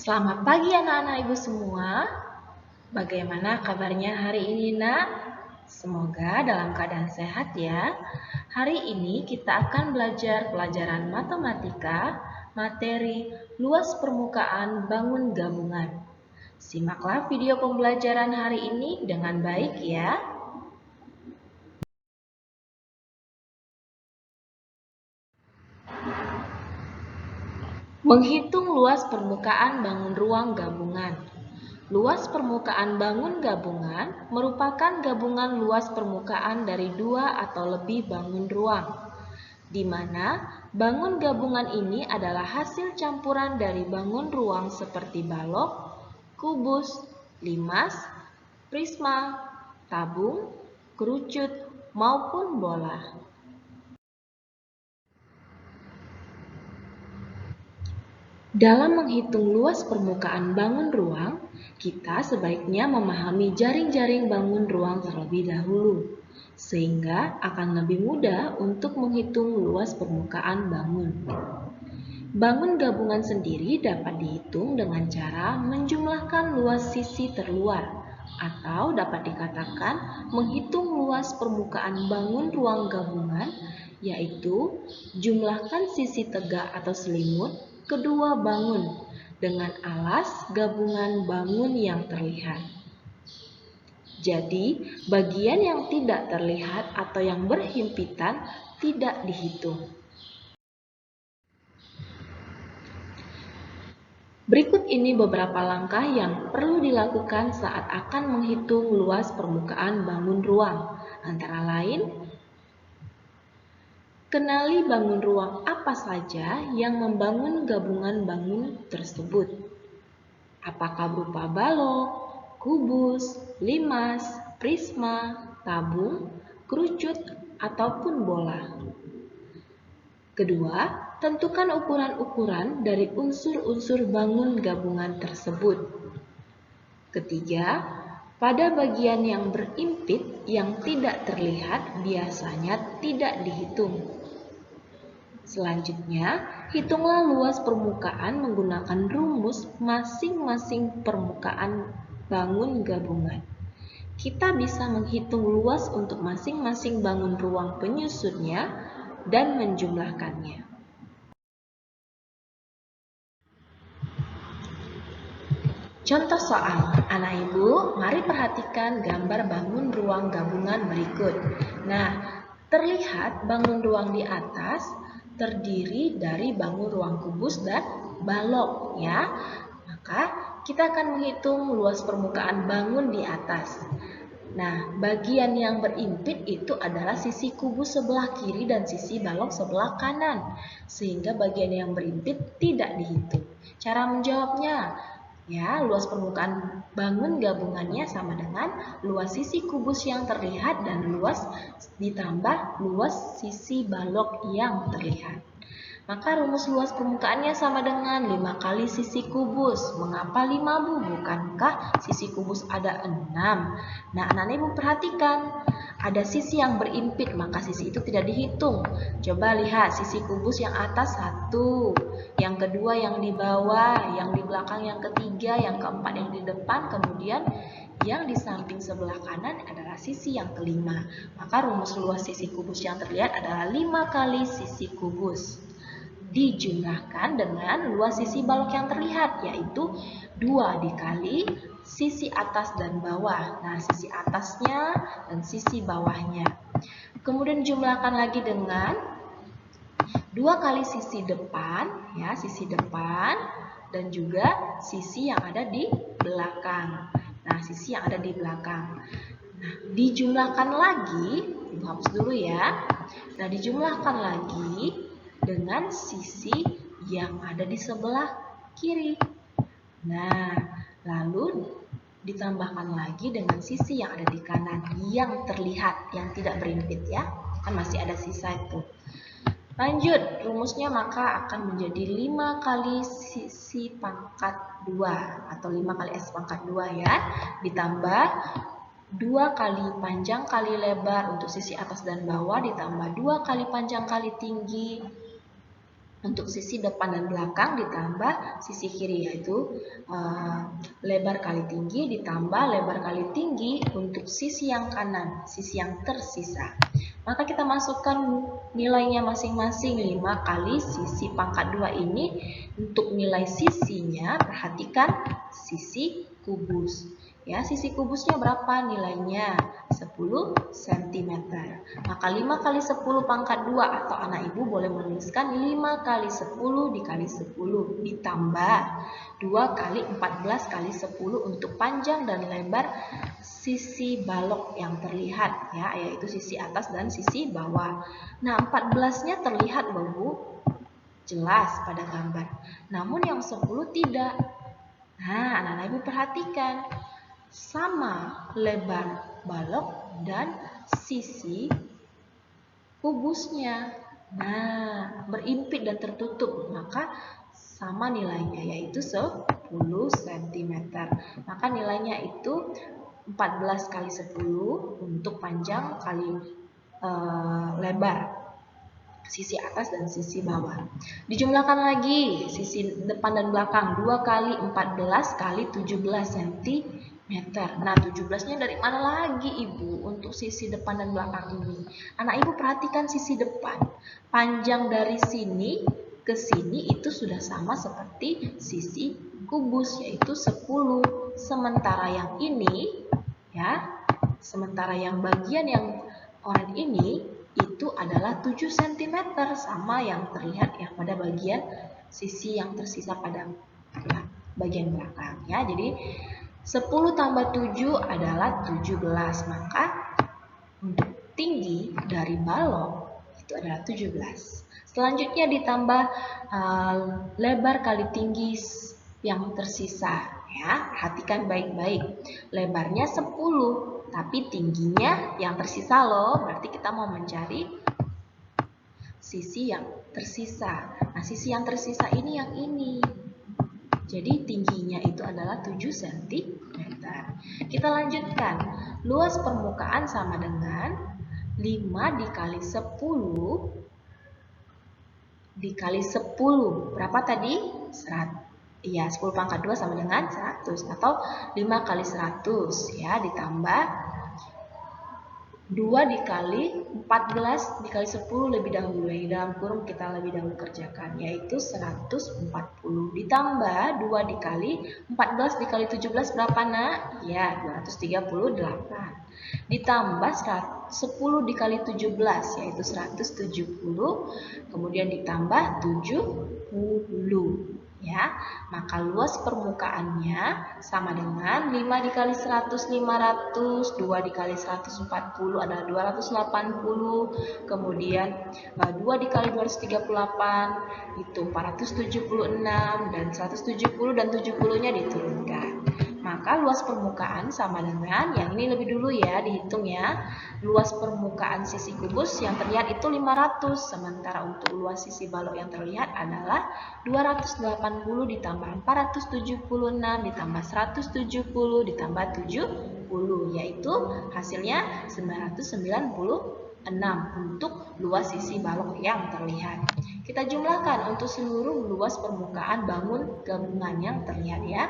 Selamat pagi anak-anak ibu semua. Bagaimana kabarnya hari ini nak? Semoga dalam keadaan sehat ya. Hari ini kita akan belajar pelajaran matematika, materi luas permukaan bangun gabungan. Simaklah video pembelajaran hari ini dengan baik ya. Menghitung luas permukaan bangun ruang gabungan. Luas permukaan bangun gabungan merupakan gabungan luas permukaan dari dua atau lebih bangun ruang, di mana bangun gabungan ini adalah hasil campuran dari bangun ruang seperti balok, kubus, limas, prisma, tabung, kerucut, maupun bola. Dalam menghitung luas permukaan bangun ruang, kita sebaiknya memahami jaring-jaring bangun ruang terlebih dahulu, sehingga akan lebih mudah untuk menghitung luas permukaan bangun. Bangun gabungan sendiri dapat dihitung dengan cara menjumlahkan luas sisi terluar, atau dapat dikatakan menghitung luas permukaan bangun ruang gabungan, yaitu jumlahkan sisi tegak atau selimut kedua bangun dengan alas gabungan bangun yang terlihat. Jadi, bagian yang tidak terlihat atau yang berhimpitan tidak dihitung. Berikut ini beberapa langkah yang perlu dilakukan saat akan menghitung luas permukaan bangun ruang. Antara lain, kenali bangun ruang apa saja yang membangun gabungan bangun tersebut. Apakah berupa balok, kubus, limas, prisma, tabung, kerucut, ataupun bola. Kedua, tentukan ukuran-ukuran dari unsur-unsur bangun gabungan tersebut. Ketiga, pada bagian yang berimpit yang tidak terlihat biasanya tidak dihitung. Selanjutnya, hitunglah luas permukaan menggunakan rumus masing-masing permukaan bangun gabungan. Kita bisa menghitung luas untuk masing-masing bangun ruang penyusunnya dan menjumlahkannya. Contoh soal, anak ibu, mari perhatikan gambar bangun ruang gabungan berikut. Nah, terlihat bangun ruang di atas terdiri dari bangun ruang kubus dan balok ya. Maka kita akan menghitung luas permukaan bangun di atas. Nah, bagian yang berimpit itu adalah sisi kubus sebelah kiri dan sisi balok sebelah kanan. Sehingga bagian yang berimpit tidak dihitung. Cara menjawabnya, ya, luas permukaan bangun gabungannya sama dengan luas sisi kubus yang terlihat dan luas ditambah luas sisi balok yang terlihat. Maka rumus luas permukaannya sama dengan 5 kali sisi kubus. Mengapa 5 Bu? Bukankah sisi kubus ada 6? Nah, anak-anak ibu perhatikan. Ada sisi yang berimpit, maka sisi itu tidak dihitung. Coba lihat sisi kubus yang atas 1, yang kedua yang di bawah, yang di belakang yang ketiga, yang keempat yang di depan, kemudian yang di samping sebelah kanan adalah sisi yang kelima. Maka rumus luas sisi kubus yang terlihat adalah 5 kali sisi kubus. Dijumlahkan dengan luas sisi balok yang terlihat, yaitu 2 dikali sisi atas dan bawah. Nah, sisi atasnya dan sisi bawahnya. Kemudian jumlahkan lagi dengan 2 kali sisi depan, ya, sisi depan dan juga sisi yang ada di belakang. Nah, sisi yang ada di belakang. Nah, dijumlahkan lagi, Ibu hapus dulu ya. Nah, dijumlahkan lagi dengan sisi yang ada di sebelah kiri. Nah, lalu ditambahkan lagi dengan sisi yang ada di kanan yang terlihat, yang tidak berimpit ya. Kan masih ada sisa itu. Lanjut, rumusnya maka akan menjadi 5 kali sisi pangkat 2 atau 5 kali S pangkat 2 ya. Ditambah 2 kali panjang kali lebar untuk sisi atas dan bawah, ditambah 2 kali panjang kali tinggi untuk sisi depan dan belakang ditambah sisi kiri, yaitu lebar kali tinggi ditambah lebar kali tinggi untuk sisi yang kanan, sisi yang tersisa. Maka kita masukkan nilainya masing-masing 5 kali sisi pangkat 2 ini. Untuk nilai sisinya, perhatikan sisi kubus. Ya, sisi kubusnya berapa nilainya? 10 cm. Maka 5 kali 10 pangkat 2 atau anak ibu boleh menuliskan 5 kali 10 dikali 10 ditambah 2 kali 14 kali 10 untuk panjang dan lebar sisi balok yang terlihat, ya, yaitu sisi atas dan sisi bawah. Nah, 14-nya terlihat Bu, jelas pada gambar. Namun yang 10 tidak. Nah, anak-anak ibu perhatikan. Sama lebar balok dan sisi kubusnya. Nah, berimpit dan tertutup, maka sama nilainya, yaitu 10 cm. Maka nilainya itu 14 kali 10 untuk panjang kali lebar sisi atas dan sisi bawah. Dijumlahkan lagi sisi depan dan belakang, 2 kali 14 kali 17 cm. Nah, 17-nya dari mana lagi Ibu untuk sisi depan dan belakang ini? Anak Ibu perhatikan sisi depan. Panjang dari sini ke sini itu sudah sama seperti sisi kubus, yaitu 10. Sementara yang ini, ya, sementara yang bagian yang oranye ini itu adalah 7 cm, sama yang terlihat ya pada bagian sisi yang tersisa pada bagian belakang, ya. Jadi 10 tambah 7 adalah 17, maka untuk tinggi dari balok itu adalah 17. Selanjutnya ditambah lebar kali tinggi yang tersisa, ya. Perhatikan baik-baik. Lebarnya 10, tapi tingginya yang tersisa loh. Berarti kita mau mencari sisi yang tersisa. Nah, sisi yang tersisa ini yang ini. Jadi tingginya itu adalah 7 cm. Kita lanjutkan. Luas permukaan sama dengan 5 dikali 10 dikali 10. Berapa tadi? 100. Iya, 10 pangkat 2 sama dengan 100. Atau 5 kali 100, ya, ditambah 2 dikali 14 dikali 10 lebih dahulu. Di dalam kurung kita lebih dahulu kerjakan, yaitu 140. Ditambah 2 dikali 14 dikali 17 berapa nak? Ya, 238. Ditambah 10 dikali 17, yaitu 170. Kemudian ditambah 70. Ya, maka luas permukaannya sama dengan 5 dikali 100, 500, 2 dikali 140 adalah 280, kemudian 2 dikali 238 itu 476, dan 170 dan 70-nya diturunkan. Maka luas permukaan sama dengan, yang ini lebih dulu ya, dihitung ya. Luas permukaan sisi kubus yang terlihat itu 500, sementara untuk luas sisi balok yang terlihat adalah 280 ditambah 476 ditambah 170 ditambah 70, yaitu hasilnya 996 untuk luas sisi balok yang terlihat. Kita jumlahkan untuk seluruh luas permukaan bangun gabungan yang terlihat, ya.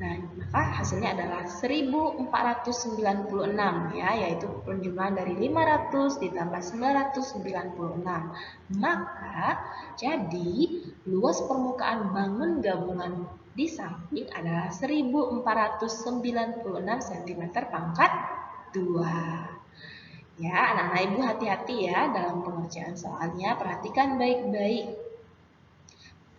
Nah, maka hasilnya adalah 1496, ya, yaitu penjumlahan dari 500 ditambah 996. Maka jadi luas permukaan bangun gabungan di samping adalah 1496 cm pangkat 2. Ya, anak-anak ibu hati-hati ya dalam pengerjaan soalnya, perhatikan baik-baik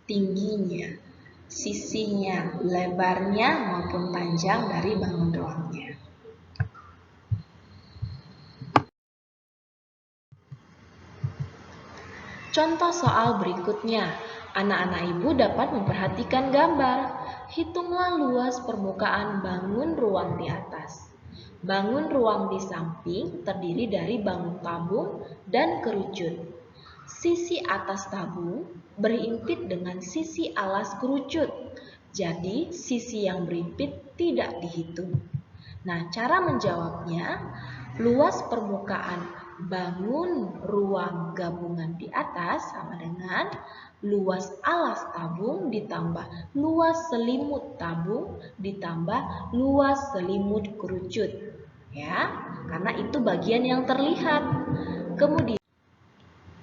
tingginya, sisinya, lebarnya maupun panjang dari bangun ruangnya. Contoh soal berikutnya, anak-anak ibu dapat memperhatikan gambar. Hitunglah luas permukaan bangun ruang di atas. Bangun ruang di samping terdiri dari bangun tabung dan kerucut. Sisi atas tabung berimpit dengan sisi alas kerucut. Jadi, sisi yang berimpit tidak dihitung. Nah, cara menjawabnya, luas permukaan bangun ruang gabungan di atas sama dengan luas alas tabung ditambah luas selimut tabung ditambah luas selimut kerucut. Ya, karena itu bagian yang terlihat. Kemudian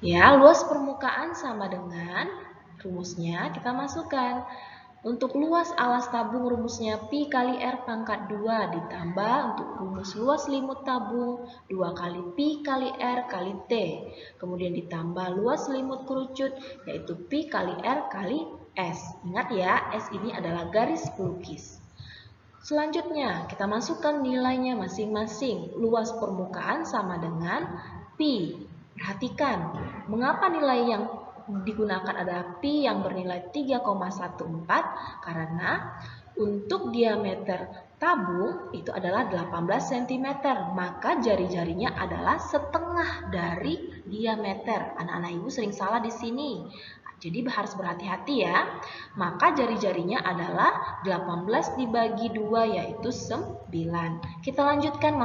ya, luas permukaan sama dengan rumusnya kita masukkan. Untuk luas alas tabung rumusnya pi kali R pangkat 2 ditambah untuk rumus luas selimut tabung 2 kali pi kali R kali T. Kemudian ditambah luas selimut kerucut yaitu pi kali R kali S. Ingat ya, S ini adalah garis pelukis. Selanjutnya kita masukkan nilainya masing-masing. Luas permukaan sama dengan pi. Perhatikan, mengapa nilai yang digunakan adalah pi yang bernilai 3,14 karena untuk diameter tabung itu adalah 18 cm, maka jari-jarinya adalah setengah dari diameter. Anak-anak ibu sering salah di sini. Jadi harus berhati-hati ya. Maka jari-jarinya adalah 18 dibagi 2 yaitu 9. Kita lanjutkan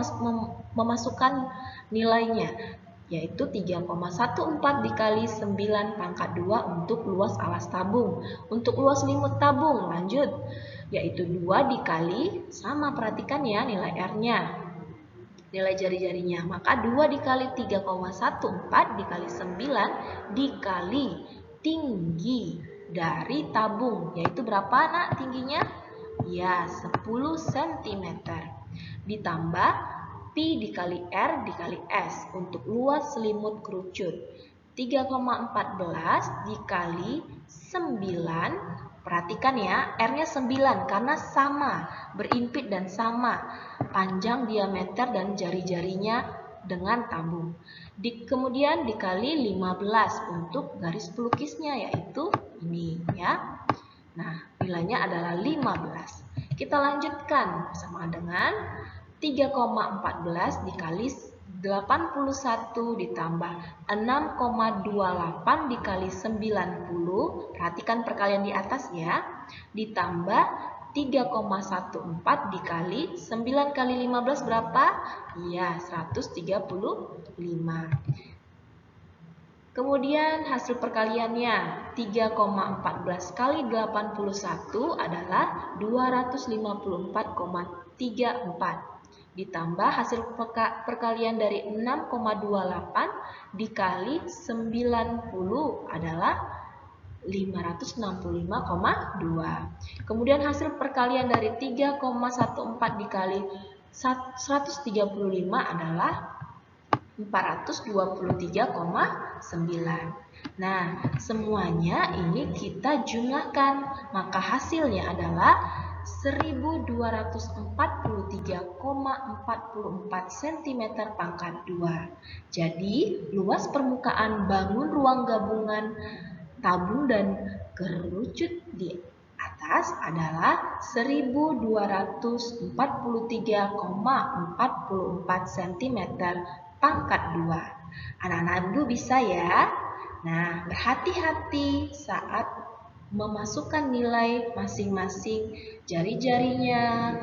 memasukkan nilainya yaitu 3,14 dikali 9 pangkat 2 untuk luas alas tabung. Untuk luas selimut tabung lanjut yaitu 2 dikali, sama perhatikan ya nilai R-nya. Nilai jari-jarinya, maka 2 dikali 3,14 dikali 9 dikali tinggi dari tabung. Yaitu berapa nak tingginya? Ya, 10 cm. Ditambah pi dikali R dikali S untuk luas selimut kerucut. 3,14 dikali 9. Perhatikan ya, R-nya 9 karena sama, berimpit dan sama panjang, diameter, dan jari-jarinya dengan tabung. Kemudian dikali 15 untuk garis pelukisnya yaitu ini ya. Nah, nilainya adalah 15. Kita lanjutkan sama dengan 3,14 dikali 81 ditambah 6,28 dikali 90. Perhatikan perkalian di atas ya. Ditambah 3,14 dikali 9 kali 15 berapa? Ya, 135. Kemudian hasil perkaliannya 3,14 kali 81 adalah 254,34. Ditambah hasil perkalian dari 6,28 dikali 90 adalah 565,2. Kemudian hasil perkalian dari 3,14 dikali 135 adalah 423,9. Nah, semuanya ini kita jumlahkan, maka hasilnya adalah 1243,44 cm pangkat 2. Jadi, luas permukaan bangun ruang gabungan tabung dan kerucut di atas adalah 1243,44 cm pangkat 2. Anak-anak ibu bisa ya. Nah, berhati-hati saat memasukkan nilai masing-masing jari-jarinya,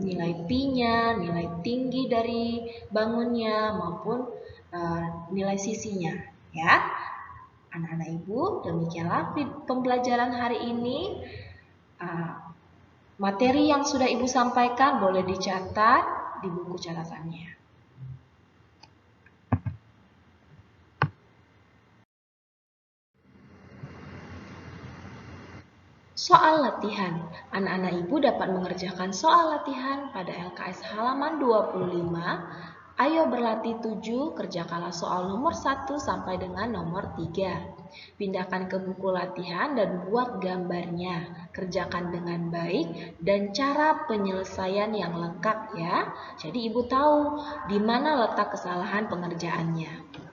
nilai pi-nya, nilai tinggi dari bangunnya maupun nilai sisinya ya. Anak-anak ibu, demikianlah pembelajaran hari ini. Materi yang sudah ibu sampaikan boleh dicatat di buku catatannya. Soal latihan. Anak-anak ibu dapat mengerjakan soal latihan pada LKS halaman 25. Ayo berlatih 7, kerjakanlah soal nomor 1 sampai dengan nomor 3. Pindahkan ke buku latihan dan buat gambarnya. Kerjakan dengan baik dan cara penyelesaian yang lengkap ya. Jadi ibu tahu di mana letak kesalahan pengerjaannya.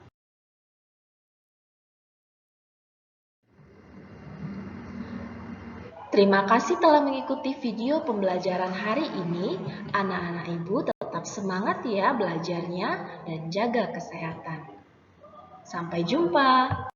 Terima kasih telah mengikuti video pembelajaran hari ini. Anak-anak ibu tetap semangat ya belajarnya dan jaga kesehatan. Sampai jumpa.